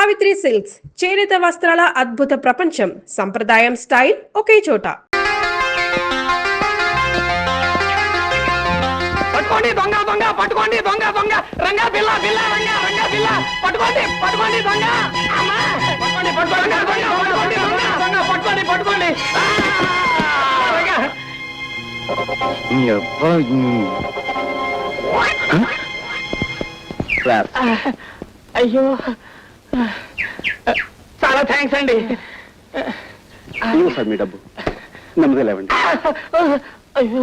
Savitri silks చేనేత వస్త్రాల అద్భుత ప్రపంచం. సంప్రదాయం స్టైల్ ఒకే చోట. పట్టుకోండి దొంగ దొంగ, పట్టుకోండి దొంగ దొంగ, రంగా బిల్ల బిల్ల, రంగా రంగా బిల్ల, పట్టుకోండి పట్టుకోండి దొంగ, అమ్మా పట్టుకోండి పట్టుకోండి పట్టుకోండి దొంగ దొంగ, పట్టుకోండి పట్టుకోండి. అయ్యో చాలా థ్యాంక్స్ అండి. సార్ మీ డబ్బు నెమ్మది లేవండి. అయ్యో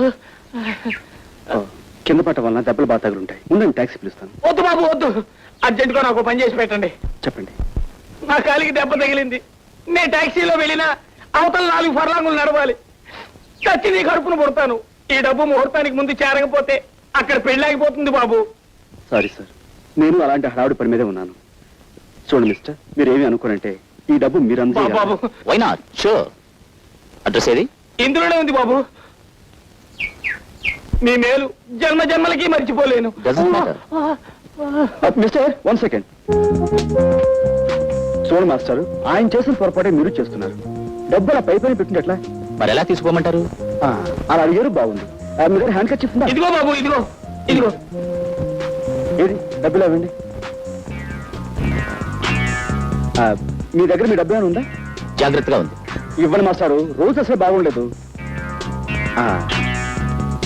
కింద పట్ట వలన దెబ్బలు బాగా తగులుంటాయి. ముందు ట్యాక్సీ పిలుస్తాను. వద్దు బాబు వద్దు, అర్జెంట్గా నాకు పని చేసి పెట్టండి. చెప్పండి. నా కాలికి దెబ్బ తగిలింది. నేను టాక్సీలో వెళ్ళినా అవతల 4 ఫర్లాంగులు నడవాలి. చచ్చి నీ కడుపును పుడతాను. ఈ డబ్బు ముహూర్తానికి ముందు చేరకపోతే అక్కడ పెళ్ళాగిపోతుంది బాబు. సారీ సార్, నేను అలాంటి హడావుడి పని మీదే ఉన్నాను. చూడండి మిస్టర్, మీరేమి అనుకోనంటే ఈ డబ్బు మీరందరూ బాబు వై నాట్? షూర్. అడ్రస్ ఏది? ఇందులోనే ఉంది బాబు. మీ మేలు జన్మ జన్మలకి మర్చిపోలేను. Mister 1 second. చూడండి మాస్టర్, ఆయన చేసిన పొరపాటే మీరు చేస్తున్నారు. డబ్బు అలా పై పైన పెట్టింది ఎట్లా? మరి ఎలా తీసుకోమంటారు? అలా అడిగారు, బాగుంది. మీ దగ్గర హ్యాండ్ కట్ చెప్తుందా? ఇదిగో బాబు, ఇదిగో ఇదిగో. ఏది డబ్బులు ఇవ్వండి. మీ దగ్గర మీ డబ్బు ఏమైనా ఉందా? జాగ్రత్తగా ఉంది. ఇవ్వండి మాస్టారు, రోజు అసలు బాగుండలేదు.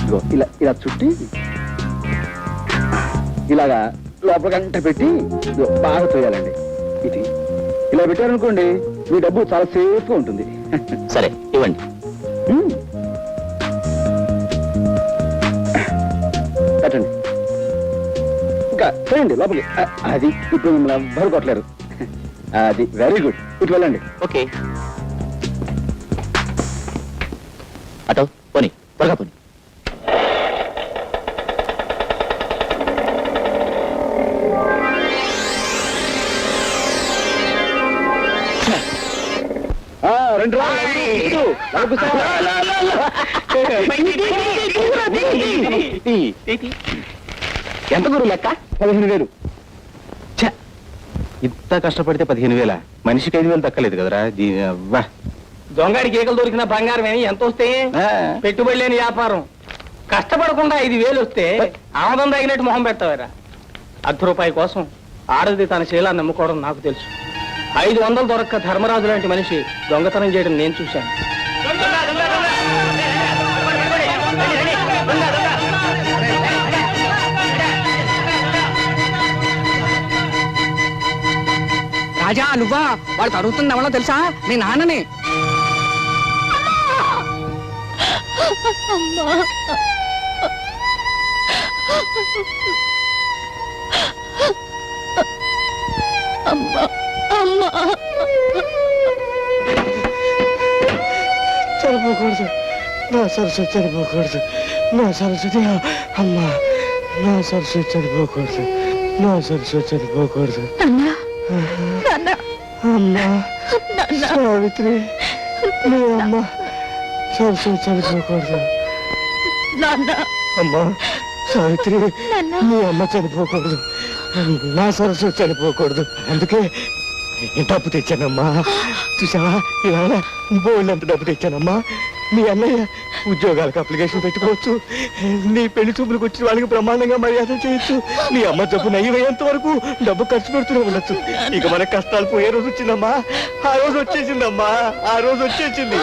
ఇదిగో ఇలా ఇలా చుట్టి ఇలాగా లోపల గంట పెట్టి బాగా తోయాలండి. ఇది ఇలా పెట్టారనుకోండి, మీ డబ్బు చాలా సేఫ్ గా ఉంటుంది. సరే ఇవ్వండి. పెట్టండి. ఇంకా చేయండి లోపలికి. అది ఇప్పుడు మిమ్మల్ని ఎవ్వరు కొట్టలేరు. అది వెరీ గుడ్. ఇటు వెళ్ళండి. ఓకే. అటో పోనీ, త్వరగా పోనీ. రెండు ఎంత గురు లెక్క? 15,000. ఇంత కష్టపడితే 15,000? మనిషికి 5,000 దక్కలేదు కదరా. దొంగడికి ఏకలు దొరికిన బంగారం ఏమి ఎంత వస్తే పెట్టుబడి లేని వ్యాపారం. కష్టపడకుండా 5,000 వస్తే ఆమదం తగినట్టు మొహం పెడతావారా? ₹10 కోసం ఆడది తన శీలాన్ని నమ్ముకోవడం నాకు తెలుసు. 500 దొరక్క ధర్మరాజు లాంటి మనిషి దొంగతనం చేయడం నేను చూశాను. రాజా నువ్వా? వాడు తరుగుతుంది ఎవరో తెలుసా? నీ నాన్నని. చనిపోకూడదు నా సరస్వతి, చనిపోకూడదు నా సరస్వతి. అమ్మా నా సరస్వతి చనిపోకూడదు, నా సరస్వతి చనిపోకూడదు. అమ్మా సావిత్రి, నీ అమ్మ సరస్వతి చనిపోకూడదు. అమ్మా సావిత్రి, నీ అమ్మ చనిపోకూడదు, నా సరస్వతి చనిపోకూడదు. అందుకే డబ్బు తెచ్చానమ్మా. చూసావా, ఇవాళ బోళ్ళంత డబ్బు తెచ్చానమ్మా. మీ అన్నయ్య ఉద్యోగాలకు అప్లికేషన్ పెట్టుకోవచ్చు. నీ పెళ్లి చూపులకు వచ్చిన వాళ్ళకి బ్రహ్మాండంగా మర్యాద చేయొచ్చు. నీ అమ్మ జబ్బు నయ్యమయ్యేంత వరకు డబ్బు ఖర్చు పెడుతూనే ఉండొచ్చు. ఇక మన కష్టాలు పోయే రోజు వచ్చిందమ్మా. ఆ రోజు వచ్చేసిందమ్మా, ఆ రోజు వచ్చేసింది.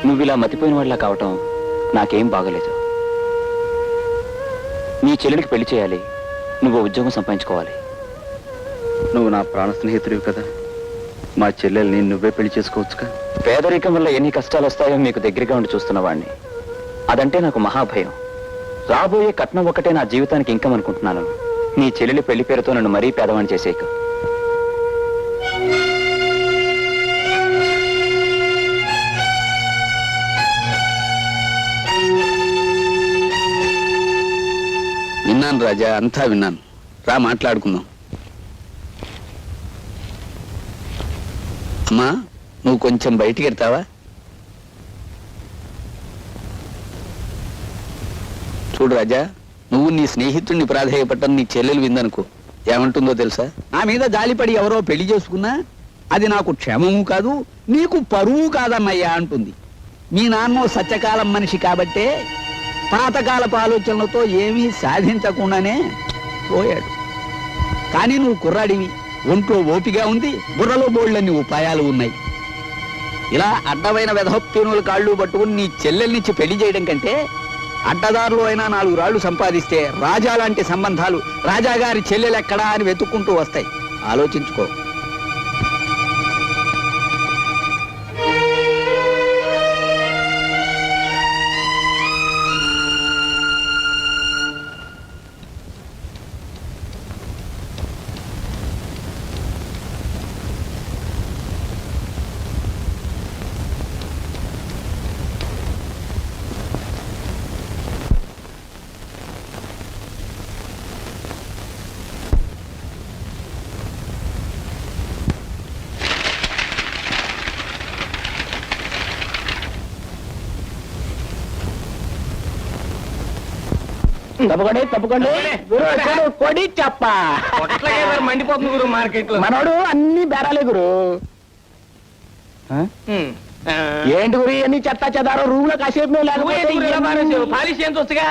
నువ్వు ఇలా మతిపోయిన వాళ్ళ కావటం నాకేం బాగలేదు. నీ చెల్లెలికి పెళ్లి చేయాలి, నువ్వు ఉద్యోగం సంపాదించుకోవాలి. నువ్వు నా ప్రాణ స్నేహితుడివి కదా, మా చెల్లెల్ని నువ్వే పెళ్లి చేసుకోవచ్చుగా. పేదరికం వల్ల ఎన్ని కష్టాలు వస్తాయో మీకు దగ్గరగా ఉండి చూస్తున్న వాడిని. అదంటే నాకు మహాభయం. రాబోయే కట్నం ఒక్కటే నా జీవితానికి ఇంకం అనుకుంటున్నాను. నీ చెల్లెలి పెళ్లి పేరుతో నన్ను మరీ పేదవాణ్ణి చేసేయకు. విన్నాను రాజా, అంతా విన్నాను. రా మాట్లాడుకుందాం. అమ్మా, నువ్వు కొంచెం బయటికి వెళ్తావా? చూడు రాజా, నువ్వు నీ స్నేహితుడిని ప్రాధేయపట్టం నీ చెల్లెలు విందనుకో, ఏమంటుందో తెలుసా? నా మీద జాలిపడి ఎవరో పెళ్లి చేసుకున్నా అది నాకు క్షేమము కాదు, నీకు పరువు కాదన్నయ్యా అంటుంది. మీ నాన్నో సత్యకాలం మనిషి కాబట్టే పాతకాలపు ఆలోచనలతో ఏమీ సాధించకుండానే పోయాడు. కానీ నువ్వు కుర్రాడివి, ఒంట్లో ఓపిగా ఉంది, బుర్రలో బోళ్ళన్ని ఉపాయాలు ఉన్నాయి. ఇలా అడ్డమైన వెధప్తునుల కాళ్ళు పట్టుకుని నీ చెల్లెల్నిచ్చి పెళ్లి చేయడం కంటే అడ్డదారులు అయినా 4 రాళ్లు సంపాదిస్తే రాజా లాంటి సంబంధాలు రాజాగారి చెల్లెలెక్కడా అని వెతుక్కుంటూ వస్తాయి. ఆలోచించుకో. తప్పకండి తప్పకండి. కొడి చెప్ప మండిపోతుంది గురు మార్కెట్ లో. మనోడు అన్ని బేరాలే గురు. ఏంటి గురి అన్ని చెత్త చెదారో రూమ్ లో కాసేపు మేము లేకపోతే పాలిష్ ఏం చూస్తుగా.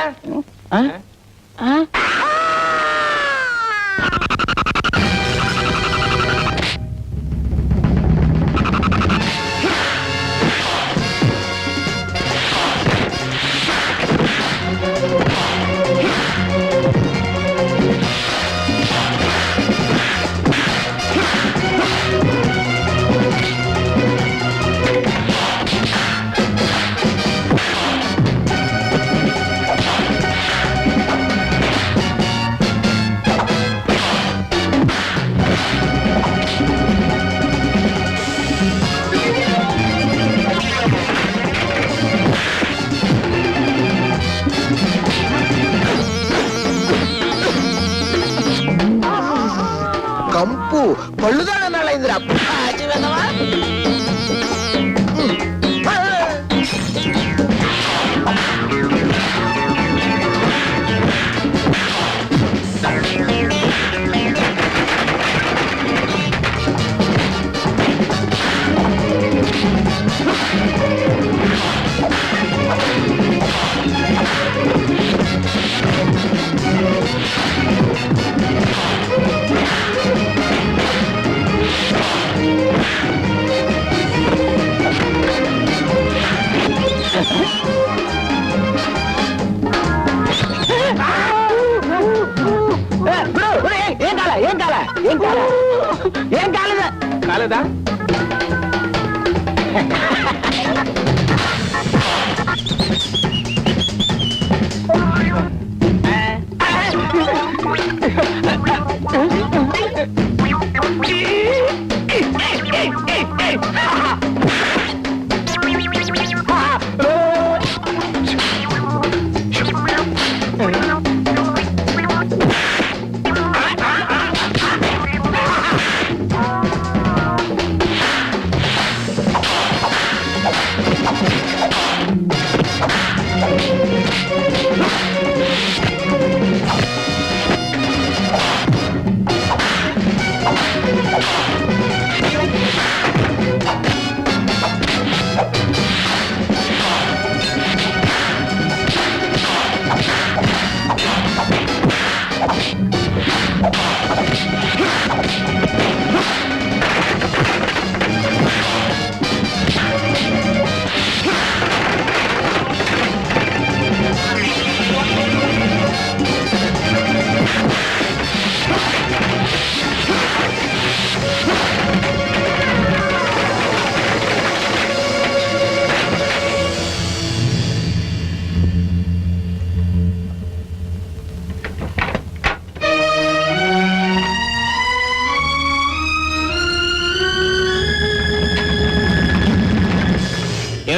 కంపు పళ్ళుదాడన్నాళ్ళైందిరా. ఏం కాలేదా? కాలేదా?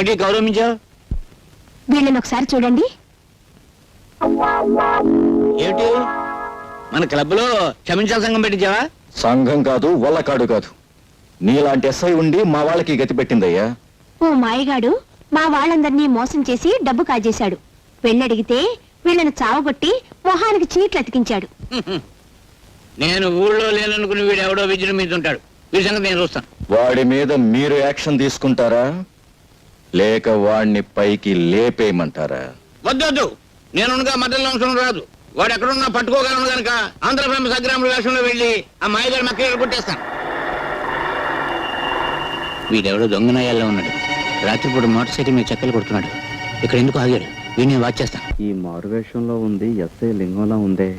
ఏమిటి గౌరవించావు? వీళ్ళని ఒకసారి చూడండి. ఏమిటి మన క్లబ్ లో క్షమించాల సంఘం పెట్టించావా? సంఘం కాదు, వల్లకాడు కాదు. నీలాంటి ఎస్ఐ ఉండి మా వాళ్ళకి గతి పెట్టిందయ్యా. ఓ మాయగాడు మా వాళ్ళందరినీ మోసం చేసి డబ్బు కాజేశాడు. పెళ్ళడిగితే వీళ్ళని చావగొట్టి మొహానికి చీట్లు అతికించాడు. నేను ఊళ్ళో లేననుకుని వీడు ఎవడో విజయం మీద ఉంటాడు. వీడి సంగతి నేను చూస్తాను. వాడి మీద మీరు యాక్షన్ తీసుకుంటారా లేక వాడిని పైకి లేపేయమంటారా? వద్దొద్దు, నేనుగా మధ్యలో అంశం రాదు. వాడు ఎక్కడున్నా పట్టుకోగలను కనుక ఆంధ్ర ఫేమస్ అగ్రాముల వేషంలో వెళ్ళి ఆ మాయగారి మక్కలు కొట్టేస్తాను. వీడెవడో దొంగనాయాల్లో ఉన్నాడు. రాత్రిపూట మోటార్ సైకిల్ మీద చెక్కలు కొడుతున్నాడు. ఇక్కడ ఎందుకు ఆగాడు? వీడిని వాచ్ చేస్తాను. ఈ మారువేషంలో ఉంది ఎస్ఐ లింగంలా ఉందే.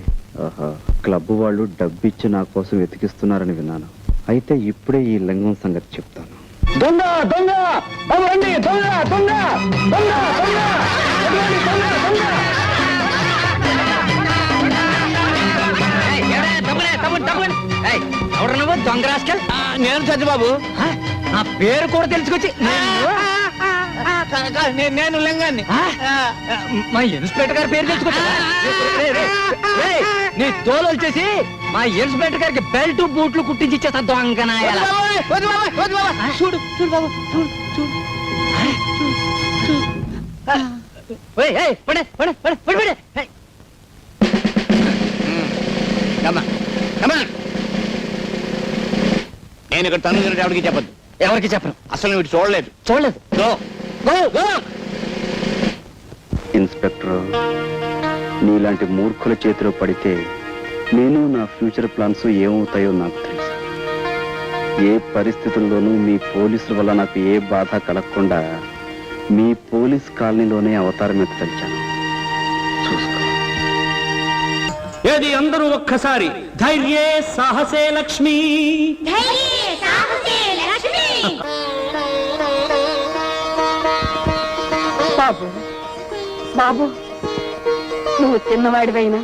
ఆహా, క్లబ్ వాళ్ళు డబ్బిచ్చి నా కోసం వెతికిస్తున్నారని విన్నాను. అయితే ఇప్పుడే ఈ లింగం సంగతి చెప్తాను. దొంగ దొంగ రండి, దొంగ దొంగ దొంగ దొంగ ఎవరు నువ్వు దొంగ రాస్కల్? నేను సత్యబాబు. ఆ పేరు కూడా తెలుసుకొచ్చి నేను లింగాన్ని. మా ఇన్స్పెక్టర్ గారి పేరు తెలుసుకొచ్చా? నీ తోలు వచ్చేసి మా ఇన్స్పెక్టర్ గారికి బెల్ట్ బూట్లు కుట్టించి ఇచ్చేస్తా దొంగనాయాల. చూడు చూడు బాబు, చూడు చూడు. నేను ఇక్కడ తను ఎవరికి చెప్పద్దు. ఎవరికి చెప్పను. అసలు వీడు చూడలేదు. చూడలేదు. ఇన్స్పెక్టర్, నీలాంటి మూర్ఖుల చేతిలో పడితే నేను నా ఫ్యూచర్ ప్లాన్స్ ఏమవుతాయో నాకు తెలుసు. ఏ పరిస్థితుల్లోనూ మీ పోలీసుల వల్ల నాకు ఏ బాధ కలగకుండా మీ పోలీస్ కాలనీలోనే అవతారం ఎత్తలిచాను. చూసుకో. ఏది అందరూ ఒక్కసారి ధైర్యే సాహసే లక్ష్మి. బాబు బాబు, నువ్వు చిన్నవాడివైనా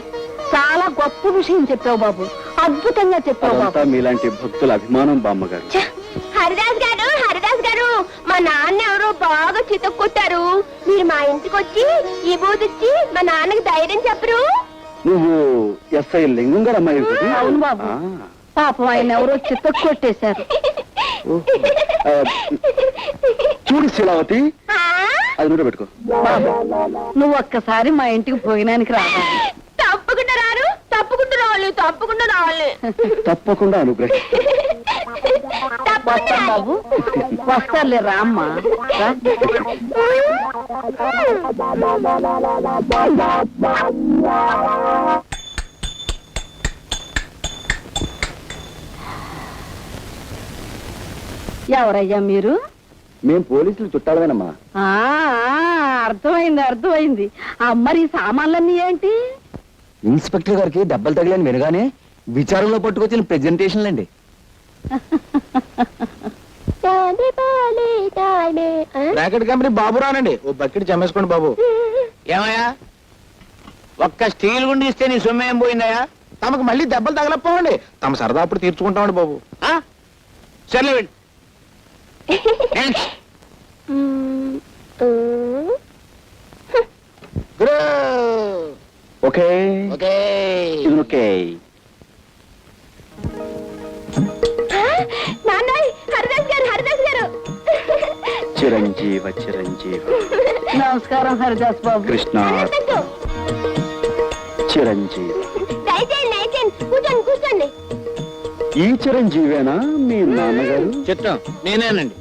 చాలా గొప్ప విషయం చెప్పావు బాబు. అద్భుతంగా చెప్పావు బాబు. అదంతా మీలాంటి భక్తుల అభిమానం బామ్మగారు. హరిదాస్ గారు మా నాన్న ఎవరో బాగా చితక్కొట్టారు. మీరు మా ఇంటికి వచ్చి ఈ బూదిచ్చి మా నాన్నకి ధైర్యం చెప్పరు? నువ్వు ఎస్ఐ లింగం గారు అమ్మాయి కదా? అవును బాబు. పాపం ఆయన ఎవరో చితక్కొట్టేశారు. చూడు శీలావతి, అది నూనె పెట్టుకో. బాబు, నువ్వు ఒక్కసారి మా ఇంటికి పోయినానికి రావాలి. తప్పకుండా రారు. తప్పకుండా రావాలి. తప్పకుండా అనుగ్రహం. వస్తాను బాబు, వస్తారులే రామ్మా. ఎవరయ్యా మీరు? మేం పోలీసులు చుట్టాలమేనమ్మా. అర్థమైంది. మరి ఈ సామాన్లన్నీ ఏంటి? ఇన్స్పెక్టర్ గారికి దెబ్బలు తగిలని వినగానే విచారంలో పట్టుకొచ్చిన ప్రెజెంటేషన్లు అండి. బ్రాకెట్ కంపెనీ బాబు రానండి. ఓ బకెట్ చమ్మేసుకోండి బాబు. ఏమయ్యా, ఒక్క స్టీల్ గుండి ఇస్తే నీ సొమ్ము ఏం పోయిందయ్యా? తమకు మళ్ళీ దెబ్బలు తగలపోవండి. తమ సరదా అప్పుడు తీర్చుకుంటామండి బాబు. సర్లే వెళ్ళు. ఓకే ఇది ఓకే. హరిదాస్ గారు చిరంజీవ. నమస్కారం హరిదాస్ బాబు. కృష్ణ చిరంజీవి. కూర్చోండి. ఈ చిరంజీవేనా మీ నాన్నగారు? చిత్తం నేనేనండి.